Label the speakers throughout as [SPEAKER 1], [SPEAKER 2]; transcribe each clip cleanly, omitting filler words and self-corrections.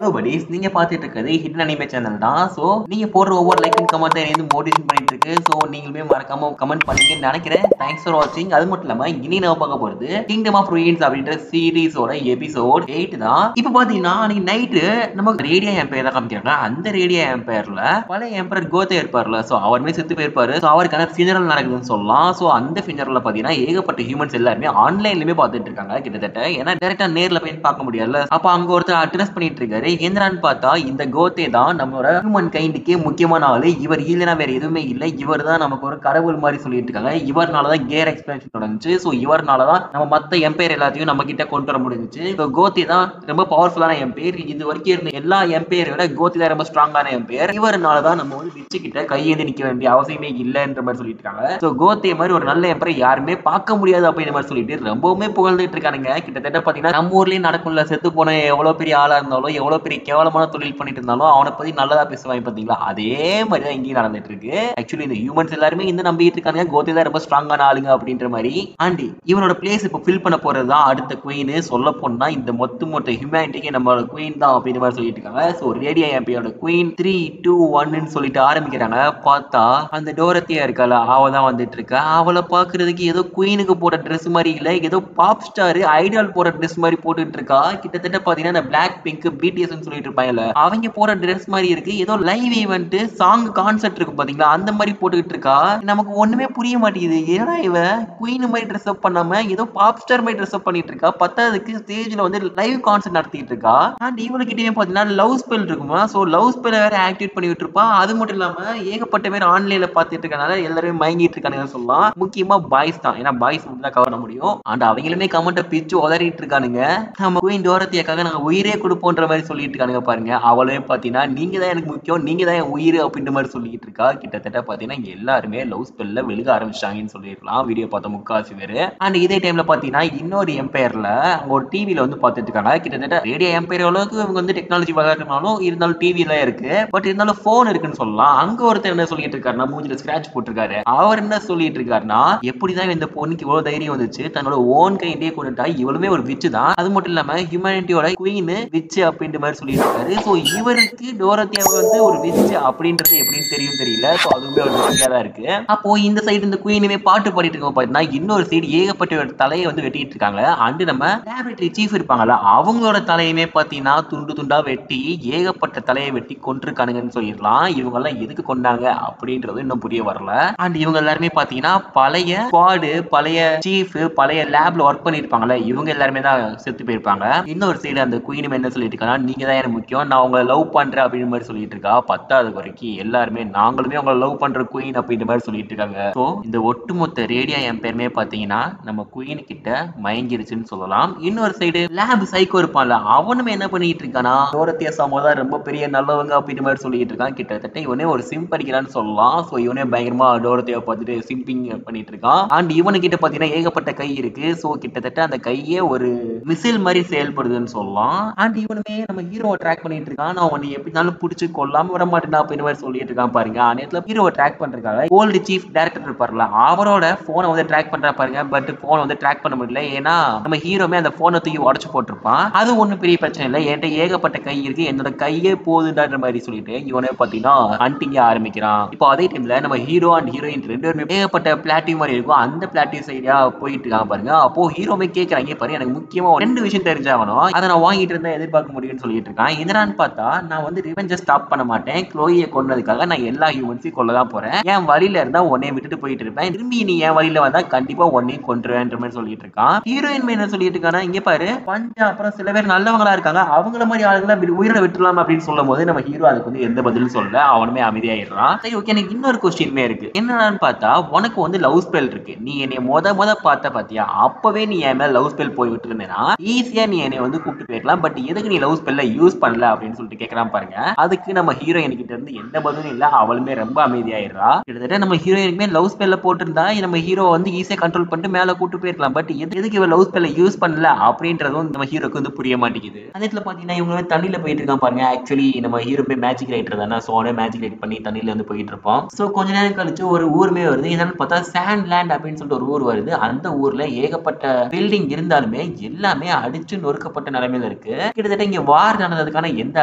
[SPEAKER 1] Hello buddies, நீங்க பார்த்துட்டு இருக்கிறது ஹிடன் அனிமே சேனல் தான். ஸோ நீங்க போடுற ஒவ்வொரு லைக் அண்ட் கமெண்ட் தான் எனக்கு மோட்டிவேஷன் பண்ணிட்டு இருக்கு. ஸோ நீங்களுமே மறக்காம கமெண்ட் பண்ணீங்கன்னு நினைக்கிறேன். தேங்க்ஸ் ஃபார் வாட்சிங். அது மட்டும் இல்லாம இனி நம்ம பார்க்க போறது கிங்டம் ஆஃப் ரூயின்ஸ் அப்படின்ற சீரீஸோட எபிசோட் 8 தான். இப்போ பாத்தீங்கன்னா அன்னைக்கு நைட்டு நமக்கு ரேடியா எம்பையர் தான் காமிக்கிறாங்க. அந்த ரேடியா எம்பையர்ல பழைய எம்பரர் கோத்தே இருப்பார்ல, ஸோ அவருமே செத்து போயிருப்பாரு. ஸோ அவருக்கான ஃபியூனரல் நடக்குதுன்னு சொல்லலாம். ஸோ அந்த ஃபியூனரல்ல பாத்தீங்கன்னா ஏகப்பட்ட ஹியூமன்ஸ் எல்லாருமே ஆன்லைன்லயுமே பார்த்துட்டு இருக்காங்க கிட்டத்தட்ட. ஏன்னா டேரக்டா நேர்ல போய் பார்க்க முடியல. அப்ப அங்க ஒருத்தர் அட்ரஸ் பண்ணிட்டு இருக்காரு. என்னன்னு பார்த்தா இந்த கோத்தே தான் நம்மளோட ஹியூமன் கைண்டுக்கே முக்கியமான ஆளு. இவர் இல்லைன்னா வேற எதுவுமே இல்லை. இவர் தான் நமக்கு ஒரு கடவுள் மாதிரி சொல்லிட்டு இருக்காங்க. இவர்னாலதான் கேர் எக்ஸ்பென்ஷன் நடந்துச்சு. ஸோ இவர்னாலதான் நம்ம மத்த எம்பையர் எல்லாத்தையும் நம்ம கிட்ட கொண்டு வர முடிஞ்சிச்சு. கோத்தே தான் ரொம்ப பவர்ஃபுல்லான எம்பையர். இது வரைக்கும் இருந்த எல்லா எம்பையரை விட கோத்தே தான் ரொம்ப ஸ்ட்ராங்கான எம்பையர். இவர்னாலதான் நம்ம வந்து விச்சு கிட்ட கையேந்தி நிக்க வேண்டிய அவசியமே இல்லைன்ற மாதிரி சொல்லிட்டு இருக்காங்க. ஸோ கோத்தே மாதிரி ஒரு நல்ல எம்பையர் யாருமே பார்க்க முடியாது அப்படின்ற மாதிரி சொல்லிட்டு ரொம்பவுமே புகழ்ந்துட்டு இருக்கானுங்க. கிட்டத்தட்ட பாத்தீங்கன்னா நம்ம ஊர்லயே நடக்கும்ல, செத்து போன எவ்வளவு பெரிய ஆளா இருந்தாலும் எவ்வளவு பெரிய கேவலமான தொழில் பண்ணிட்டு இருந்தாலும் அவனை பத்தி நல்லதா பேசுவாங்க பாத்தீங்களா. அதே மாதிரிதான் இங்கேயும் நடந்துட்டு இருக்கு. ஆக்சுவலி இந்த ஹியூமன்ஸ் எல்லாருமே இந்த நம்பிட்டு இருக்காங்க கோத்தே தான் ரொம்ப ஸ்ட்ராங்கான ஆளுங்க அப்படின்ற மாதிரி. அண்ட் இவனோட பிளேஸ் இப்போ ஃபில் பண்ண போறதுதான் அடுத்த குயின். சொல்ல போனா இந்த மொத்த ஹியூமனிட்டிக்கு நம்மளோட குயின் தான் அப்படின்ற மாதிரி சொல்லிட்டு இருக்காங்க. ஸோ ரேடியா எம்பியோட குயின் 3, 2, 1 சொல்லிட்டு ஆரம்பிக்கிறாங்க. பார்த்தா அந்த டோரத்தியா இருக்கால, அவ தான் வந்துட்டு இருக்கா. அவளை பாக்குறதுக்கு ஏதோ குயினுக்கு போட்ட ட்ரெஸ் மாதிரி இல்ல, ஏதோ பாப் ஸ்டார் ஐடால் போற ட்ரெஸ் மாதிரி போட்டுட்டு இருக்கா. கிட்டத்தட்ட பாத்தீங்கன்னா இந்த பிளாக் பிங்க் பிடிஎஸ் சொல்லிட்டு இருப்பாங்கல்ல, அவங்க போற ட்ரெஸ் மாதிரி இருக்கு. ஏதோ லைவ் ஈவென்ட் சாங் கான்செர்ட் இருக்கு பாத்தீங்களா, அந்த மாதிரி போட்டுக்கிட்டு இருக்கா. நமக்கு ஒண்ணுமே புரிய மாட்டேங்குது. ஏன்னா இவ குயின் மாதிரி ட்ரெஸ் அப் பண்ணாம ஏதோ பாப் ஸ்டார் மாதிரி ட்ரெஸ் அப் பண்ணிட்டு இருக்கா. பத்தாவதுக்கு ஸ்டேஜ்ல வந்து லைவ் கான்செர்ட் நடத்திட்டு இருக்கா. அண்ட் இவளுக்கிட்டே பாத்தீங்கன்னா லவ் ஸ்பெல் இருக்குமா. சோ லவ் ஸ்பெல் வேற ஆக்டிவேட் பண்ணி விட்டுருப்பா. அது மட்டும் இல்லாம ஏகப்பட்ட பேர் ஆன்லைன்ல பாத்துட்டு இருக்கனால எல்லாரும் மயங்கிட்டு இருக்கானுங்க சொல்லலாம். முக்கியமா பாய்ஸ் தான், ஏன்னா பாய்ஸ் தான் கவர் பண்ண முடியும். அண்ட் அவங்களுமே கமெண்ட்டை பிச்சு உதறிட்டு இருக்கானுங்க. நம்ம குயின் டோரத்தியாக்காக நாங்க உயிரே கொடுப்போன்ற மாதிரி சொல்லிட்டு இருக்கானுங்க பாருங்க. அவளே பாத்தீங்கன்னா நீங்க தான் எனக்கு முக்கியம், நீங்க தான் என் உயிர் அப்படின்ற மாதிரி சொல்லிட்டு இருக்கா. கிட்டத்தட்ட பாத்தீங்கன்னா எல்லாருமே லவ் ஸ்பெல்ல விழுக ஆரம்பிச்சாங்கன்னு சொல்லிடலாம் வீடியோ பார்த்த முக்காசி பேரு. அண்ட் இதே டைம்ல பாத்தீங்கன்னா இன்னொரு எம்பையர்ல அங்க ஒரு டிவில வந்து பாத்துட்டு இருக்காங்க. கிட்டத்தட்ட ரேடியோ எம்பையர் அளவுக்கு இவங்க வந்து டெக்னாலஜி வளர்க்கனாலும் இருந்தாலும் டிவில இருக்கு. பட் இருந்தாலும் போன் இருக்குன்னு சொல்லலாம். அங்க ஒருத்தர் என்ன சொல்லிட்டு இருக்காருன்னா, மூஞ்சில ஸ்கிராட்ச் போட்டிருக்காரு. அவர் என்ன சொல்லிட்டு இருக்காருன்னா, எப்படிதான் இந்த பொண்ணுக்கு இவ்வளவு தைரியம் வந்துச்சு, தன்னோட ஓன் கைண்டே கொண்டுட்டா, இவளுமே ஒரு விச்சு தான், அது மட்டும் இல்லாம ஹியூமனிட்டியோட குயின் விச்சு அப்படின்ற மாதிரி சொல்லிட்டு இருக்காரு. சோ இவருக்கு டோரத்தியாவை வந்து ஒரு விச்சு அப்படின்றது எப்படின்னு தெரியும் தெரியல. சோ அதுவுமே ஒரு விஷயம் தான் இருக்கு. அப்போ இந்த சைடு இந்த குயினுமே பாட்டு பாடிட்டு இருக்கோம் பாத்தீங்கன்னா, இன்னொரு சைடு ஏகப்பட்ட தலையை வந்து வெட்டிட்டு இருக்காங்க. அண்டு நம்ம லேபரேட்டரி சீஃப் இருப்பாங்கல்ல, அவங்களோட தலையுமே பாத்தீங்கன்னா துண்டு துண்டா வெட்டி ஏகப்பட்ட தலையை வெட்டி கொண்டிருக்கானுங்கன்னு சொல்லிடலாம். இவங்க எல்லாம் எதுக்கு கொண்டாங்க அப்படின்றது இன்னும் புரிய வரல. அண்ட் இவங்க எல்லாருமே பாத்தீங்கன்னா பழைய ஸ்குவாடு, பழைய சீஃப், பழைய லேப்ல ஒர்க் பண்ணிருப்பாங்கல்ல, இவங்க எல்லாருமே தான் செத்து போயிருப்பாங்க. இன்னொரு சைடு அந்த குயினும் என்ன சொல்லிட்டு இருக்கா, நீங்க தான் எனக்கு முக்கியம், நான் உங்களை லவ் பண்றேன் அப்படின்ற மாதிரி சொல்லிட்டு இருக்கா. பத்தாவது வரைக்கும் எல்லாருமே நாங்களுமே உங்களை லவ் பண்ற குயின் அப்படின்ற மாதிரி சொல்லிட்டு இருக்காங்க. ஸோ இந்த ஒட்டுமொத்த ரேடியா எம்பையருமே பாத்தீங்கன்னா நம்ம குயின் கிட்ட மயங்கிருச்சுன்னு சொல்லலாம். இன்னொரு சைடு லேப் சைக்கோ இருப்பான்ல, அவனுமே என்ன பண்ணிட்டு இருக்கானா, டோரத்தியா சாமோ தான் ரொம்ப பெரிய நல்லவங்க அப்படின்ற மாதிரி சொல்லிட்டு இருக்கான். கிட்டத்தட்ட இவனே ஒரு சிம் படிக்கிறான்னு சொல்லலாம். ஸோ இவனே பயங்கரமா டோரத்தியா பார்த்துட்டு சிம்பிங் பண்ணிட்டு இருக்கான். அண்ட் இவனு கிட்ட பாத்தீங்கன்னா ஏகப்பட்ட கை இருக்கு. ஸோ கிட்டத்தட்ட அந்த கையே ஒரு மிசில் மாதிரி செயல்படுதுன்னு சொல்லலாம். அண்ட் இவனுமே நம்ம ஹீரோவை ட்ராக் பண்ணிட்டு இருக்கான். நான் உன்னை எப்படினாலும் பிடிச்சி கொல்லாம வர மாட்டேன் அப்படின்ற மாதிரி சொல்லிட்டு இருக்கான் பாருங்க. நேரத்துல ஹீரோவை ட்ராக் பண்றதுக்காக ஓல்டு சீஃப் டைரக்டர் இருப்பார்ல, அவரோட போனை வந்து ட்ராக் பண்றா பாருங்க. பட் போனை வந்து ட்ராக் பண்ண முடியல. ஏன்னா நம்ம ஹீரோமே அந்த போனை தூக்கி உடச்சு போட்டிருப்பான். அது ஒன்றும் பெரிய பிரச்சனை இல்லை, என்கிட்ட ஏகப்பட்ட கை இருக்கு, என்னோட கையே போதுன்ற மாதிரி சொல்லிட்டு இவனே பாத்தீங்கன்னா ஹண்டிங்க ஆரம்பிக்கிறான். இப்போ அதே டைம்ல நம்ம ஹீரோ அண்ட் ஹீரோயின் ரெண்டு பேருமே ஏகப்பட்ட பிளாட்டிவ் மாதிரி இருக்கும். அந்த பிளாட்டிவ் சைடா போயிட்டு இருக்காங்க பாருங்க. அப்போ ஹீரோமே கேட்கறாங்க, பாரு எனக்கு முக்கியமா ரெண்டு விஷயம் தெரிஞ்சாகணும், அதை நான் வாங்கிட்டு இருந்தா எதிர்பார்க்க முடியும்னு சொல்லிட்டு இருக்கான். என்னடான்னு பார்த்தா, நான் வந்து ரிவெஞ்ச ஸ்டாப் பண்ண மாட்டேன், க்ளோயை கொன்னதுக்காக நான் எல்லா ஹியூமன்ஸையும் கொல்லதான் போறேன், என் வழியில இருந்தா உன்னைய விட்டுட்டு போயிட்டு இருப்பேன், திரும்பி நீ என் வழியில வந்தா கண்டிப்பா உன்னையும் கொன்றுவேன்ற மாதிரி சொல்லிட்டு இருக்கான். ஹீரோயின் என்ன சொல்லிட்டு இருக்கானா, இங்க பாரு பஞ்சா அப்புறம் சில பேர் நல்லவங்களா இருக்காங்க, அவங்கள மாதிரி ஆளுங்களை உயிரை விட்டுலாம் அப்படின்னு சொல்லும் போது நம்ம ஹீரோ அதுக்கு வந்து எந்த பதிலும் சொல்ல, அவனுமே அமைதியாயிடுறான். சரி ஓகே, எனக்கு இன்னொரு கொஸ்டின்மே இருக்கு. என்னன்னு பார்த்தா, உனக்கு வந்து லவ் ஸ்பெல் இருக்கு, நீ என்னை முத பார்த்த பாத்தியா, அப்பவே நீ என் மேல லவ் ஸ்பெல் போய் விட்டு இருந்தேன்னா ஈஸியா நீ என்னை வந்து கூப்பிட்டு போயிருக்கலாம். பட் எதுக்கு நீ லவ் ஸ்பெல்ல யூஸ் பண்ணல அப்படின்னு சொல்லிட்டு கேட்கறான் பாருங்க. அதுக்கு நம்ம ஹீரோயின் கிட்ட இருந்து எந்த பதிலும் இல்ல, அவளுமே ரொம்ப அமைதியாயிடுறா. கிட்டத்தட்ட நம்ம ஹீரோயினுக்குமே லவ் ஸ்பெல்ல போட்டிருந்தா நம்ம ஹீரோ வந்து ஈஸியா கண்ட்ரோல் பண்ணிட்டு மேல கூட்டு போயிருக்கலாம். பட் எதுக்கு இவ லவ் ஸ்பெல்ல யூஸ் பண்ணல அப்படின்றதும் நம்ம ஹீரோக்கு வந்து புரிய மாட்டேங்குது. அதே பாத்தீங்கன்னா இவங்க தண்ணியில போயிட்டு இருக்கான் பாருங்க. ஆக்சுவலி நம்ம ஹீரோ போய் மேஜிக் ரைட்டர் தானே, சோ மேஜிக் ரைட் பண்ணி தண்ணியில வந்து போயிட்டு இருப்போம். சோ கொஞ்ச நேரம் கழிச்சு ஒரு ஊருமே வருது. என்னன்னு பார்த்தா சாண்ட் லேண்ட் அப்படின்னு சொல்லிட்டு ஒரு ஊர் வருது. அந்த ஊர்ல ஏகப்பட்ட பில்டிங் இருந்தாலுமே எல்லாமே அடிச்சு நொறுக்கப்பட்ட நிலைமையில இருக்கு. கிட்டத்தட்ட இங்க வார் வார் நடந்ததுக்கான எந்த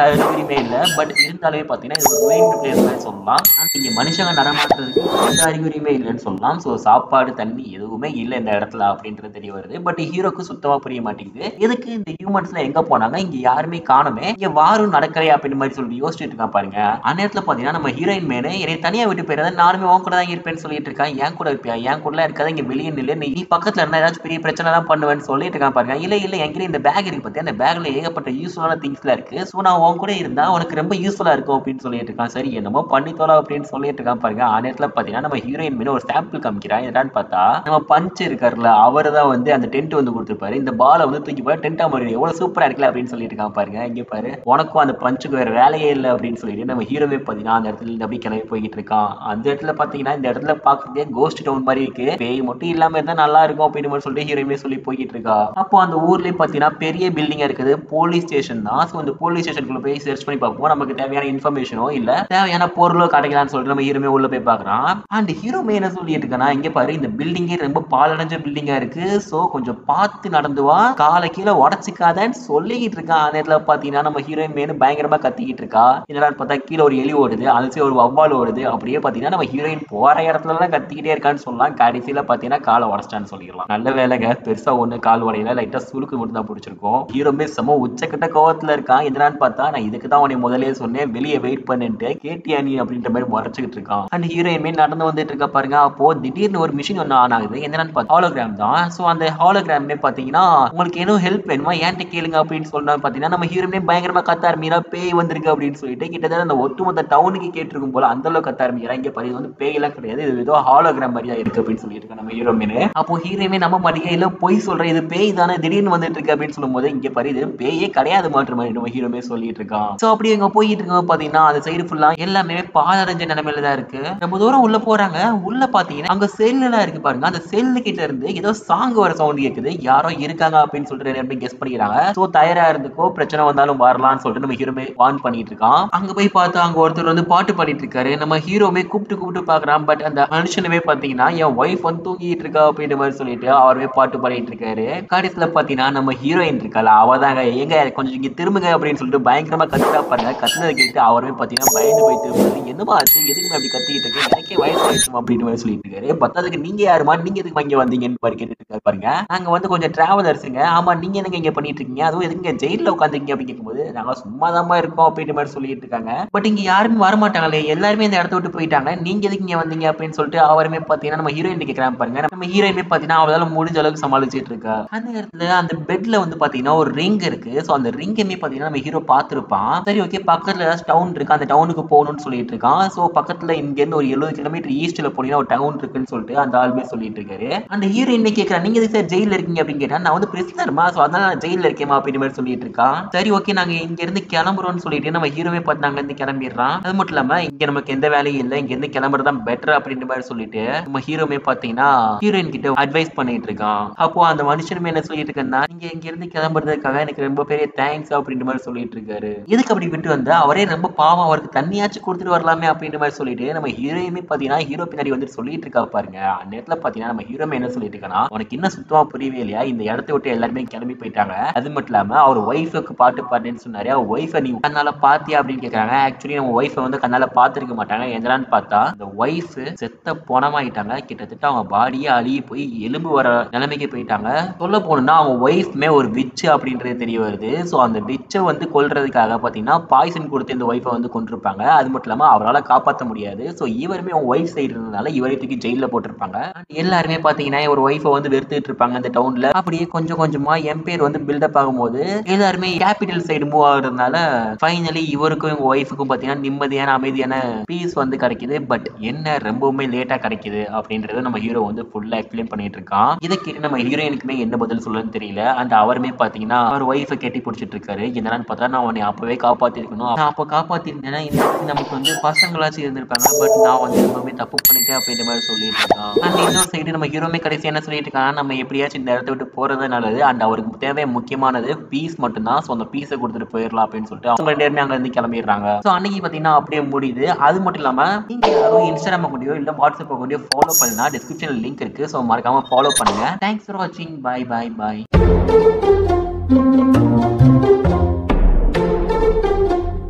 [SPEAKER 1] அறிகுறியுமே இல்ல. பட் இருந்தாலுமே பாத்தீங்கன்னா இது ஒரு மெயின் பிளேஸ் மாதிரி சொல்லலாம். இங்க மனுஷங்க நடமாட்டுறதுக்கு எந்த அறிகுறியுமே இல்லைன்னு சொல்லலாம். சோ சாப்பாடு தண்ணி எதுவுமே இல்ல இந்த இடத்துல அப்படின்றது தெரிய வருது. பட் ஹீரோக்கு சுத்தமா புரிய மாட்டேங்குது. எதுக்கு இந்த ஹியூமன்ஸ்ல எங்க போனாங்க, இங்க யாருமே காணுமே, இங்க வாரும் நடக்கலையா அப்படின்னு மாதிரி சொல்லிட்டு யோசிச்சுட்டு இருக்கான் பாருங்க. அந்நேரத்துல பாத்தீங்கன்னா நம்ம ஹீரோயின் மேனு என்னை தனியா விட்டு போயிடாத, நானுமே உன் கூட தான் இருப்பேன்னு சொல்லிட்டு இருக்கான். என் கூட இருப்பியா, என் கூட இருக்காத, இங்க வெளியே நில்லு, நீ பக்கத்துல இருந்தா ஏதாச்சும் பெரிய பிரச்சனை தான் பண்ணுவேன்னு சொல்லிட்டு இருக்கான் பாருங்க. இல்ல இல்ல என்கிட்ட இந்த பேக் இருக்கு பத்தி, அந்த பேக்ல ஏகப்பட்ட யூஸ்ஃபுல்லான திங்ஸ்லாம் இருக்கு. சோ நான் உன் கூட இருந்தா உனக்கு ரொம்ப யூஸ்ஃபுல்லா இருக்கும் அப்படின்னு சொல்லிட்டு இருக்கான். சரி என்னமோ பண்ணி தோலாம் அப்படின்னு சொல்லிட்டு இருக்கான் பாருங்க. அந்நேரத்துல பாத்தீங்கன்னா நம்ம ஹீரோயின் மேல ஒரு சாம்பிள் காமிக்கிறான். என்னன்னு பார்த்தா நம்ம பஞ்ச் இருக்காருல்ல, அவர் தான் வந்து அந்த டென்ட் வந்து கொடுத்துருப்பாரு. இந்த பாலை வந்து தூக்கி போய் டென்ட்டா மாதிரி எவ்வளவு சூப்பரா இருக்குல்ல அப்படின்னு சொல்லிட்டு இருக்கான் பாருங்க. இங்க பாரு, உனக்கும் அந்த பஞ்சுக்கு வேற வேலையே இல்லை அப்படின்னு சொல்லிட்டு நம்ம ஹீரோவே பாத்தீங்கன்னா அந்த இடத்துல இருந்து அப்படியே கிளம்பி போய்கிட்டு இருக்கான். அந்த இடத்துல பாத்தீங்கன்னா இந்த இடத்துல பாக்குறதே கோஸ்ட் டவுன் மாதிரி இருக்கு. பேய் மட்டும் இல்லாம இருந்தா நல்லா இருக்கும் அப்படின்னு சொல்லிட்டு ஹீரோயுமே சொல்லி போய்கிட்டு இருக்கா. அப்போ அந்த ஊர்லயே பாத்தீங்கன்னா பெரிய பில்டிங்கா இருக்குது, போலீஸ் ஸ்டேஷன் தான். சோ அந்த போலீஸ் ஸ்டேஷனுக்குள்ள போய் சர்ச் பண்ணி பார்ப்போம். நமக்கு தேவையான இன்ஃபர்மேஷனோ இல்ல தேவையான பொருளோ கிடைக்கலாம்னு சொல்லிட்டு நம்ம ஹீரோமே உள்ள போய் பாக்குறான். அண்ட் ஹீரோமே என்ன சொல்லிட்டு இருக்கானா, இங்க பாரு இந்த பில்டிங்கே ரொம்ப பாலடைஞ்ச பில்டிங்கா இருக்கு. சோ கொஞ்சம் பார்த்து நடந்து வா, காலை கீழே உடச்சிக்காதன்னு சொல்லிக்கிட்டு இருக்கான். அந்த இடத்துல பாத்தீங்கன்னா நம்ம ஹீரோயின் மேனு பயங்கரமா கத்திக்கிட்டு இருக்கா. என்னடான்னு பார்த்தா கீழே ஒரு எலி ஓடுது, அது ஒரு வவ்வால் ஓடுது. அப்படியே பாத்தீங்கன்னா நம்ம ஹீரோயின் போற இடத்துல எல்லாம் கத்திக்கிட்டே இருக்கான்னு சொல்லலாம். கடைசியில பாத்தீங்கன்னா காலை உடச்சிட்டான்னு சொல்லிடலாம். நல்ல வேலைங்க, பெருசா ஒண்ணு கால் உடையில, லைட்டா சுருக்கு மட்டும் தான் பிடிச்சிருக்கும். ஹீரோமே செம உச்சக்கட்ட கோவத்துல இருக்கான். என்னடான்னு பார்த்தா நான் இதுக்கு தான் உன்னை முதலே சொன்னேன், வெளியே வெயிட் பண்ணிட்டு கேட்டியா நீ அப்படின்ற மாதிரி முறைச்சுக்கிட்டு இருக்கான். அண்ட் ஹீரோயின்மே நடந்து வந்துட்டு இருக்கா பாருங்க. அப்போ திடீர்னு ஒரு மிஷின் ஒன்று ஆன் ஆகுது. என்னன்னு பார்த்தா ஹாலோகிராம் தான். ஸோ அந்த ஹாலோகிராமே பார்த்தீங்கன்னா உங்களுக்கு ஏதோ ஹெல்ப் வேணுமா ஏன்ட்டு கேளுங்க அப்படின்னு சொன்னா பார்த்தீங்கன்னா நம்ம ஹீரோயினே பயங்கரமா கத்த ஆரம்பிக்கிறா, பேய் வந்திருக்கு அப்படின்னு சொல்லிட்டு. கிட்டத்தட்ட அந்த ஒட்டுமொத்த டவுனுக்கு கேட்டிருக்கும் போல அந்த அளவுக்கு கத்த ஆரம்பிக்கிறா. இங்க பாரு, இது வந்து பேய் எல்லாம் கிடையாது, இது ஏதோ ஹாலோகிராம் மாதிரியா இருக்கு அப்படின்னு சொல்லிட்டு இருக்கா நம்ம ஹீரோயினே. அப்போ ஹீரோயினே நம்ம மாட்டேங்க, இல்ல பொய் சொல்றேன், இது பேய் தானே திடீர்னு வந்துட்டு இருக்கு அப்படின்னு சொல்லும் போது இங்க பாரு, இது பேயே கிடையாது மாற்று மாதிரி நம்ம ஹீரோமே சொல்லிட்டு இருக்கான். ஸோ அப்படி இங்க போயிட்டு இருக்கோம் பாத்தீங்கன்னா அந்த சைடு ஃபுல்லா எல்லாமே பாலடைஞ்ச நிலைமையில தான் இருக்கு. ரொம்ப தூரம் உள்ள போறாங்க. உள்ள பாத்தீங்கன்னா அங்க செல்லாம் இருக்கு பாருங்க. அந்த செல்லு கிட்ட இருந்து ஏதோ சாங் வர சவுண்ட் கேக்குது. யாரோ இருக்காங்க அப்படின்னு சொல்லிட்டு ரெண்டு கெஸ் பண்ணிக்கிறாங்க. சோ தயாரா இருந்துக்கோ, பிரச்சனை வந்தாலும் வரலாம்னு சொல்லிட்டு நம்ம ஹீரோமே வார்ன் பண்ணிட்டு இருக்கான். அங்க போய் பார்த்தா அங்க ஒருத்தர் வந்து பாட்டு பாடிட்டு இருக்காரு. நம்ம ஹீரோமே கூப்பிட்டு பாக்குறான். பட் அந்த மனுஷனுமே பாத்தீங்கன்னா என் ஒய்ஃப் வந்து தூங்கிட்டு இருக்கா அப்படின்ற மாதிரி சொல்லிட்டு அவருமே பாட்டு பாடிட்டு இருக்காரு. கடைசியில பாத்தீங்கன்னா நம்ம ஹீரோயின் இருக்கால, அவதாங்க எங்க கொஞ்சம் இங்க திரும்புங்க அப்படின்னு சொல்லிட்டு பயங்கரமா கத்துட்டா பாருங்க. கத்துனதை கேட்டு அவருமே பாத்தீங்கன்னா பயந்து போயிட்டு என்னமா ஆச்சு, எதுக்குமே அப்படி கத்திக்கிட்டு இருக்கு, எனக்கே வயசு ஆயிடுச்சு அப்படின்னு மாதிரி சொல்லிட்டு இருக்காரு. பத்தாவதுக்கு நீங்க யாருமா, நீங்க எதுக்கு இங்க வந்தீங்கன்னு பாரு கேட்டுட்டு இருக்காரு பாருங்க. நாங்க வந்து கொஞ்சம் டிராவலர்ஸுங்க. ஆமா நீங்க என்னங்க இங்க பண்ணிட்டு இருக்கீங்க, அதுவும் எதுக்கு ஜெயில உட்காந்துருக்கீங்க அப்படின்னு கேட்கும்போது நாங்க சும்மா தான் இருக்கோம் அப்படின்ற மாதிரி சொல்லிட்டு இருக்காங்க. பட் இங்க யாருமே வரமாட்டாங்களே, எல்லாருமே இந்த இடத்த விட்டு போயிட்டாங்க, நீங்க எதுக்கு இங்க வந்தீங்க அப்படின்னு சொல்லிட்டு அவருமே பாத்தீங்கன்னா நம்ம ஹீரோயின் கேட்கறாங்க பாருங்க. நம்ம ஹீரோயினுமே பாத்தீங்கன்னா அவளால முடிஞ்ச அளவுக்கு சமாளிச்சுட்டு இருக்கா. அந்த இடத்துல அந்த பெட்ல வந்து பாத்தீங்கன்னா ஒரு ரிங் இருக்கு. சோ அந்த ரிங்குமே பாத்தீங்கன்னா நம்ம ஹீரோ பாத்துருப்பான். சரி ஓகே, பக்கத்துல ஏதாச்சும் டவுன் இருக்கு, அந்த டவுனுக்கு போகணும்னு சொல்லிட்டு இருக்கான். சோ பக்கத்துல இங்க இருந்து ஒரு 70 கிலோமீட்டர் ஈஸ்ட்ல போனீங்கன்னா ஒரு டவுன் இருக்குன்னு சொல்லிட்டு அந்த ஆளுமே சொல்லிட்டு இருக்காரு. அந்த ஹீரோயின் கேட்கறா, நீங்க எதுக்கு சார் ஜெயில இருக்கீங்க அப்படின்னு கேட்டா, நான் வந்து பிரிசனர்மா, சோ அதனால நான் ஜெயில இருக்கேமா அப்படின்ற மாதிரி சொல்லிட்டு இருக்கான். சரி ஓகே, நாங்க இங்க இருந்து கிளம்புறோம்னு சொல்லிட்டு நம்ம ஹீரோவே பார்த்து நாங்க இருந்து கிளம்பிடுறான். அது மட்டும் இல்லாம இங்க நமக்கு எந்த வேலையும் இல்லை, இங்க இருந்து கிளம்புறதுதான் பெட்டர் அப்படின்ற மாதிரி சொல்லிட்டு நம்ம ஹீரோமே பாத்தீங்கன்னா ஹீரோயின் கிட்ட அட்வைஸ் பண்ணிட்டு இருக்கான். அப்போ அந்த மனுஷனுமே என்ன சொல்லிட்டு இருக்கா, நீங்க இங்க இருந்து கிளம்புறதுக்காக எனக்கு ரொம்ப பெரிய தேங்க்ஸ் அப்படின்ற மாதிரி சொல்லிட்டு இருக்காரு. எதுக்கு அப்படி விட்டு வந்தா, அவரே ரொம்ப பாவம், அவருக்கு தண்ணியாச்சும் கொடுத்துட்டு வரலாமே அப்படின்ற மாதிரி சொல்லிட்டு நம்ம ஹீரோயுமே பாத்தீங்கன்னா ஹீரோ பின்னாடி வந்து சொல்லிட்டு இருக்கா பாருங்க. அந்த இடத்துல பாத்தீங்கன்னா நம்ம ஹீரோமே என்ன சொல்லிட்டு இருக்கானா, உனக்கு என்ன சுத்தமா புரியவே இல்லையா, இந்த இடத்த விட்டு எல்லாருமே கிளம்பி போயிட்டாங்க. அது மட்டும் இல்லாம அவர் ஒய்ஃபுக்கு பாட்டு பாடுன்னு சொன்னாரு, அவர் ஒய்ஃபை நீ கண்ணால பாத்தியா அப்படின்னு கேக்குறாங்க. ஆக்சுவலி நம்ம ஒய்ஃபை வந்து கண்ணால பாத்துருக்க மாட்டாங்க. எங்களான்னு பார்த்தா அந்த ஒய்ஃப் செத்த பொணமாயிட்டாங்க. கிட்டத்தட்ட அவங்க பாடியே அழுகி போய் எலும்பு வர நிலைமைக்கு போயிட்டாங்க. சொல்ல போனோம்னா அவங்க ஒய்ஃப்மே ஒரு விட்ச் அப்படின்றது தெரிய வருது. ஸோ அந்த விட்சை வந்து கொல்றதுக்காக பாத்தீங்கன்னா பாய்சன் கொடுத்து இந்த ஒய்ஃபை வந்து கொண்டிருப்பாங்க. அது மட்டும் இல்லாம அவரால் காப்பாற்ற முடியாது. ஸோ இவருமே அவங்க ஒய்ஃப் சைடு இருந்ததுனால இவரை தூக்கி ஜெயில போட்டிருப்பாங்க. எல்லாருமே பாத்தீங்கன்னா ஒரு ஒய்ஃபை வந்து வெறுத்துட்டு இருப்பாங்க அந்த டவுன்ல. அப்படியே கொஞ்சம் கொஞ்சமா எம்பையர் வந்து பில்டப் ஆகும்போது எல்லாருமே கேபிட்டல் சைடு மூவ் ஆகுறதுனால ஃபைனலி இவருக்கும் இவங்க ஒய்ஃபுக்கும் பாத்தீங்கன்னா நிம்மதியான அமைதியான பீஸ் வந்து கிடைக்குது. பட் என்ன ரொம்பவுமே லேட்டா கிடைக்குது அப்படின்றத நம்ம ஹீரோ வந்து ஃபுல்லா எக்ஸ்பிளைன் பண்ணிட்டு இருக்கான். இதை கேட்டு நம்ம ஹீரோயினுக்குமே என்ன பதில் சொல்லுன்னு தெரியல. அண்ட் அவருமே பாத்தீங்கன்னா அவர் ஒய்ஃபை கட்டி பிடிச்சிட்டு இருக்காரு. என்னன்னு பார்த்தா, நான் உன்னை அப்பவே காப்பாத்தி இருக்கணும், நான் அப்ப காப்பாத்திருந்தேன்னா இன்னைக்கு நமக்கு வந்து பசங்களாச்சும் இருந்திருப்பாங்க. பட் நான் வந்து ரொம்பவே தப்பு பண்ணிட்டேன் அப்படின்ற மாதிரி சொல்லிட்டு இருக்கான். அண்ட் இன்னொரு சைடு நம்ம ஹீரோமே கடைசி என்ன சொல்லிட்டு இருக்காங்க, நம்ம எப்படியாச்சும் இந்த இடத்த விட்டு போறது நல்லது. அண்ட் அவருக்கு தேவை முக்கியமானது பீஸ் மட்டும்தான். ஸோ அந்த பீஸை கொடுத்துட்டு போயிடலாம் அப்படின்னு சொல்லிட்டு அவங்க நேர்மையா அங்க இருந்து கிளம்பிடுறாங்க. ஸோ அன்னைக்கு பாத்தீங்கன்னா அப்படியே முடியுது. அது மட்டும் இல்லாம நீங்க யாரும் இன்ஸ்டாகிராம் அக்கௌண்டையோ இல்ல வாட்ஸ்அப் அக்கௌண்டையோ ஃபாலோ பண்ணா டிஸ்கிரிப்ஷன்ல லிங்க் இருக்கு. ஸோ மறக்காம ஃபாலோ பண்ணுங்க. தேங்க்ஸ் ஃபார் வாட்சிங். Bye bye by.